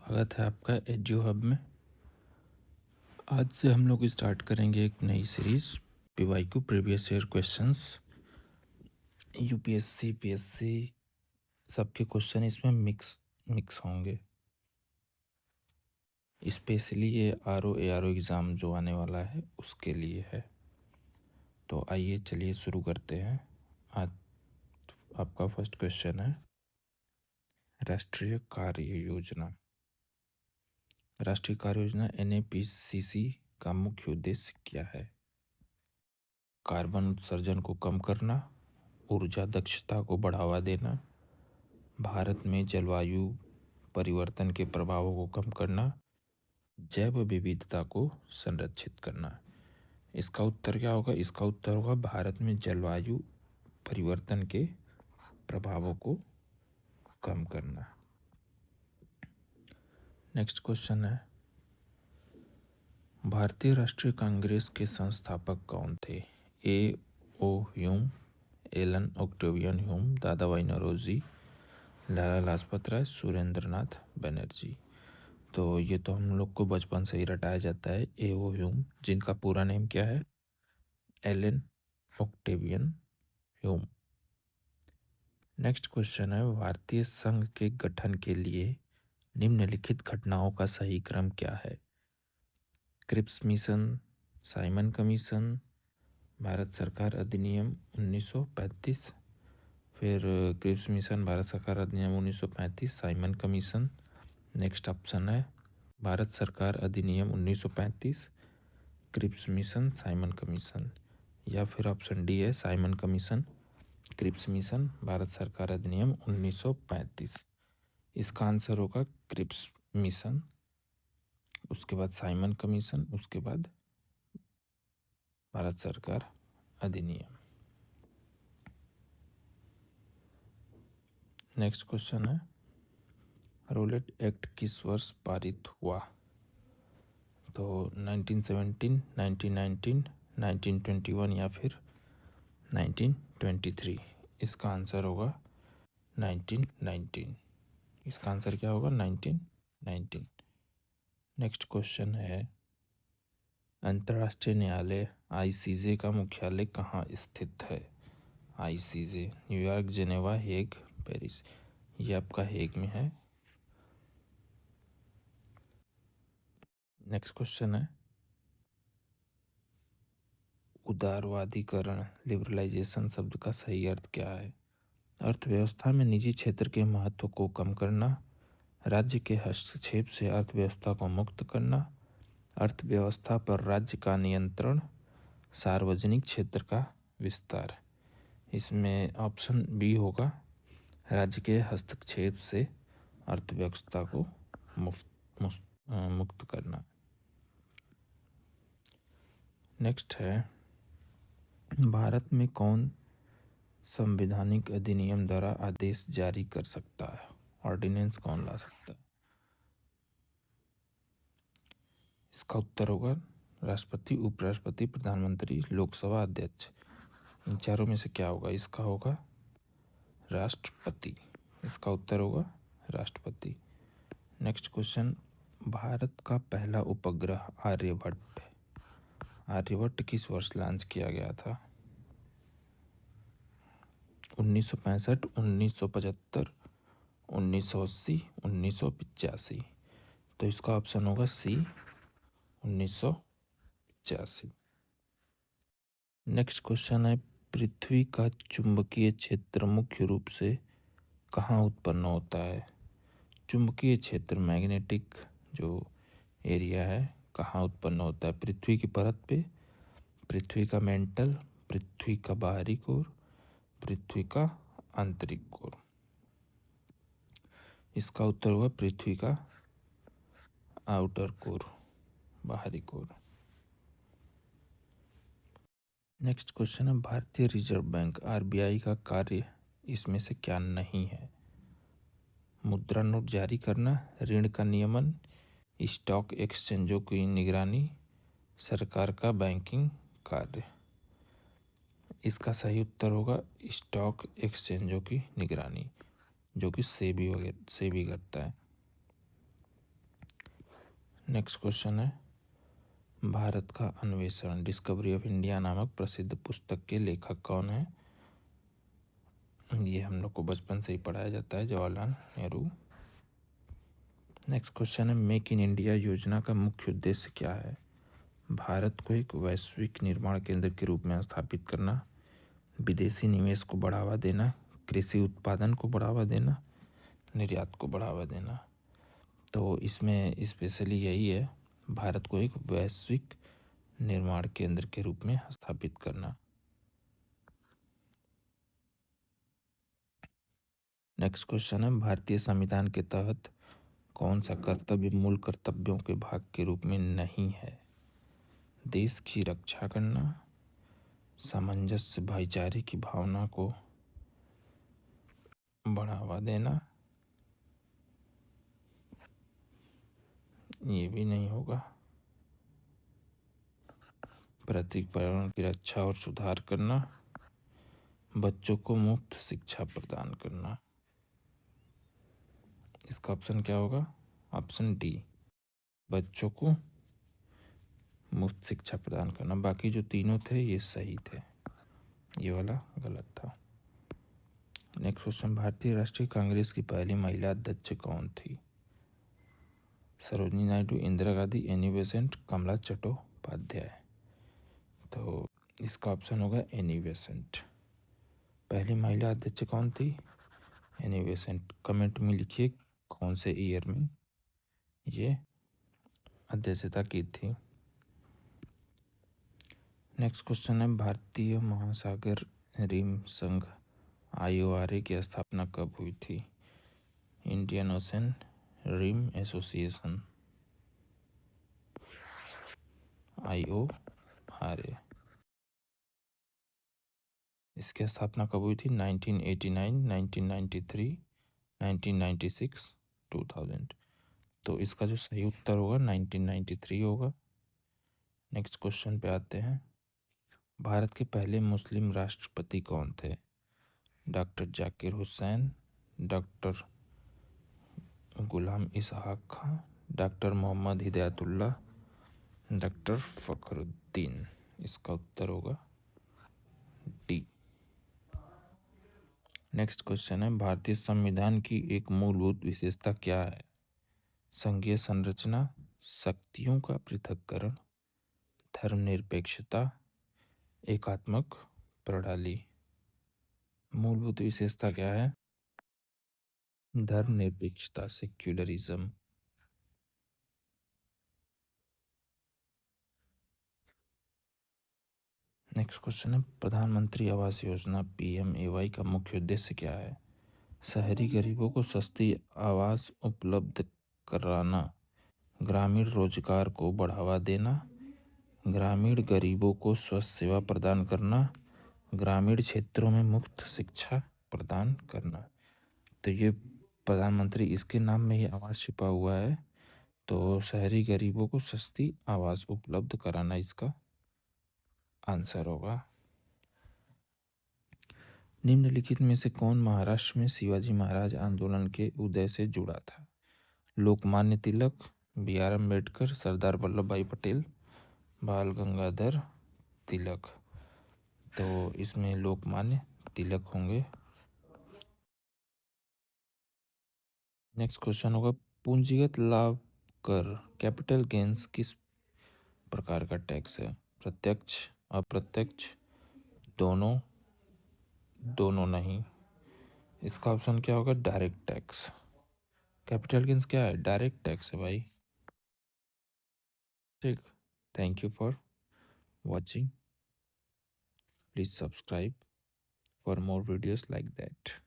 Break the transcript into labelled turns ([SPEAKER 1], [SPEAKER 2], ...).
[SPEAKER 1] स्वागत है आपका एड्यू हब में। आज से हम लोग स्टार्ट करेंगे एक नई series PYQ previous year questions. UPSC PSC सबके क्वेश्चन इसमें मिक्स होंगे। स्पेशली ये आरओ एआरओ एग्ज़ाम जो आने वाला है उसके लिए है। तो आइए चलिए शुरू करते हैं। आज आपका फर्स्ट क्वेश्चन है राष्ट्रीय कार्य योजना। राष्ट्रीय कार्य योजना एनएपीसीसी का मुख्य उद्देश्य क्या है? कार्बन उत्सर्जन को कम करना, ऊर्जा दक्षता को बढ़ावा देना, भारत में जलवायु परिवर्तन के प्रभावों को कम करना, जैव विविधता को संरक्षित करना। इसका उत्तर क्या होगा? इसका उत्तर होगा भारत में जलवायु परिवर्तन के प्रभावों को कम करना। नेक्स्ट क्वेश्चन है भारतीय राष्ट्रीय कांग्रेस के संस्थापक कौन थे? A O Hume, Allan Octavian Hume, Dadabhai Naoroji, Lala Lajpat Rai, Surendranath Banerjee. तो ये तो हम लोग को बचपन से ही रटाया जाता है। ए ओ ह्यूम, जिनका पूरा नेम क्या है? Allan Octavian Hume. Next question है भारतीय संघ के गठन के लिए निम्नलिखित घटनाओं का सही क्रम क्या है? Cripps mission, Simon commission, Bharat सरकार अधिनियम 1935, फिर क्रिप्स मिशन, भारत सरकार अधिनियम 1935, साइमन कमीशन। नेक्स्ट ऑप्शन है भारत सरकार अधिनियम 1935, क्रिप्स मिशन, साइमन कमीशन, या फिर ऑप्शन डी है Simon commission, Cripps mission, Bharat सरकार अधिनियम 1935। इसका आंसर होगा क्रिप्स मिशन, उसके बाद साइमन कमीशन, उसके बाद भारत सरकार अधिनियम। नेक्स्ट क्वेश्चन है रोलेट एक्ट किस वर्ष पारित हुआ? तो 1917, 1919, 1921 या फिर 1923। इसका आंसर होगा 1919। इसका आंसर क्या होगा? 1919। नेक्स्ट क्वेश्चन है अंतर्राष्ट्रीय न्यायालय आईसीजे का मुख्यालय कहाँ स्थित है? ICJ New York, Geneva, Hague, Paris. ये आपका हेग में है। नेक्स्ट क्वेश्चन है उदारवादीकरण, लिबरलाइजेशन शब्द का सही अर्थ क्या है? अर्थव्यवस्था में निजी क्षेत्र के महत्व को कम करना, राज्य के हस्तक्षेप से अर्थव्यवस्था को मुक्त करना, अर्थव्यवस्था पर राज्य का नियंत्रण, सार्वजनिक क्षेत्र का विस्तार। इसमें ऑप्शन बी होगा राज्य के हस्तक्षेप से अर्थव्यवस्था को मुक्त करना। नेक्स्ट है भारत में कौन संवैधानिक अधिनियम द्वारा आदेश जारी कर सकता है? ऑर्डिनेंस कौन ला सकता है? इसका उत्तर होगा राष्ट्रपति, उपराष्ट्रपति, प्रधानमंत्री, लोकसभा अध्यक्ष। इन चारों में से क्या होगा? इसका होगा राष्ट्रपति। इसका उत्तर होगा राष्ट्रपति। नेक्स्ट क्वेश्चन भारत का पहला उपग्रह आर्यभट्ट, आर्यभट्ट किस वर्ष लॉन्च किया गया था? 1965, 1975, 1980, 1985। तो इसका ऑप्शन होगा सी, 1985। नेक्स्ट क्वेश्चन है पृथ्वी का चुंबकीय क्षेत्र मुख्य रूप से कहाँ उत्पन्न होता है? चुंबकीय क्षेत्र मैग्नेटिक जो एरिया है कहाँ उत्पन्न होता है? पृथ्वी की परत पे, पृथ्वी का मेंटल, पृथ्वी का बाहरी कोर, पृथ्वी का आंतरिक कोर। इसका उत्तर होगा पृथ्वी का आउटर कोर, बाहरी कोर। नेक्स्ट क्वेश्चन है भारतीय रिजर्व बैंक आरबीआई का कार्य इसमें से क्या नहीं है? मुद्रा नोट जारी करना, ऋण का नियमन, स्टॉक एक्सचेंजों की निगरानी, सरकार का बैंकिंग कार्य। इसका सही उत्तर होगा स्टॉक एक्सचेंजों की निगरानी, जो कि सेबी करता है। नेक्स्ट क्वेश्चन है, भारत का अन्वेषण डिस्कवरी ऑफ इंडिया नामक प्रसिद्ध पुस्तक के लेखक कौन है? ये हम लोग को बचपन से ही पढ़ाया जाता है, जवाहरलाल नेहरू। नेक्स्ट क्वेश्चन है, मेक इन इंडिया योजना का मुख्य उद्देश्य क्या है? भारत को एक वैश्विक निर्माण केंद्र के रूप में स्थापित करना, विदेशी निवेश को बढ़ावा देना, कृषि उत्पादन को बढ़ावा देना, निर्यात को बढ़ावा देना। तो इसमें स्पेशली यही है, भारत को एक वैश्विक निर्माण केंद्र के रूप में स्थापित करना। नेक्स्ट क्वेश्चन है, भारतीय संविधान के तहत कौन सा कर्तव्य मूल कर्तव्यों के भाग के रूप में नहीं है? देश की रक्षा करना, सामंजस्य भाईचारे की भावना को बढ़ावा देना, ये भी नहीं होगा, पर्यावरण की रक्षा और सुधार करना, बच्चों को मुफ्त शिक्षा प्रदान करना। इसका ऑप्शन क्या होगा? ऑप्शन डी, बच्चों को मुफ्त शिक्षा प्रदान करना। बाकी जो तीनों थे ये सही थे, ये वाला गलत था। नेक्स्ट क्वेश्चन, भारतीय राष्ट्रीय कांग्रेस की पहली महिला अध्यक्ष कौन थी? सरोजिनी नायडू, इंदिरा गांधी, एनी बेसेंट, कमला चट्टोपाध्याय। तो इसका ऑप्शन होगा एनी बेसेंट। पहली महिला अध्यक्ष कौन थी? Annie Besant. कमेंट में लिखिए कौन से ईयर में ये अध्यक्षता की थी। नेक्स्ट क्वेश्चन है, भारतीय महासागर रिम संघ IORA की स्थापना कब हुई थी? Indian Ocean Rim Association, IORA। इसकी स्थापना कब हुई थी? 1989, 1993, 1996, 2000। तो इसका जो सही उत्तर होगा 1993 होगा। नेक्स्ट क्वेश्चन पे आते हैं, भारत के पहले मुस्लिम राष्ट्रपति कौन थे? डॉक्टर जाकिर हुसैन, डॉक्टर गुलाम इसहाक खां, डॉक्टर मोहम्मद हिदायतुल्लाह, डॉक्टर फखरुद्दीन। इसका उत्तर होगा डी। नेक्स्ट क्वेश्चन है, भारतीय संविधान की एक मूलभूत विशेषता क्या है? संघीय संरचना, शक्तियों का पृथक्करण, धर्मनिरपेक्षता, एकात्मक प्रणाली। मूलभूत विशेषता क्या है? धर्मनिरपेक्षता, सेक्युलरिज्म। नेक्स्ट क्वेश्चन है, प्रधानमंत्री आवास योजना PMAY का मुख्य उद्देश्य क्या है? शहरी गरीबों को सस्ती आवास उपलब्ध कराना, ग्रामीण रोजगार को बढ़ावा देना, ग्रामीण गरीबों को स्वास्थ्य सेवा प्रदान करना, ग्रामीण क्षेत्रों में मुफ्त शिक्षा प्रदान करना। तो ये प्रधानमंत्री, इसके नाम में ही आवास छिपा हुआ है। तो शहरी गरीबों को सस्ती आवास उपलब्ध कराना इसका आंसर होगा। निम्नलिखित में से कौन महाराष्ट्र में शिवाजी महाराज आंदोलन के उदय से जुड़ा था? लोकमान्य तिलक, BR अम्बेडकर, सरदार वल्लभ भाई पटेल, बाल गंगाधर तिलक। तो इसमें लोकमान्य तिलक होंगे। नेक्स्ट क्वेश्चन होगा, पूंजीगत लाभ कर कैपिटल गेन्स किस प्रकार का टैक्स है? प्रत्यक्ष, अप्रत्यक्ष, दोनों, दोनों नहीं। इसका ऑप्शन क्या होगा? Direct tax. कैपिटल गेन्स क्या है? डायरेक्ट टैक्स है भाई। ठीक, thank you for watching. Please subscribe for more videos like that.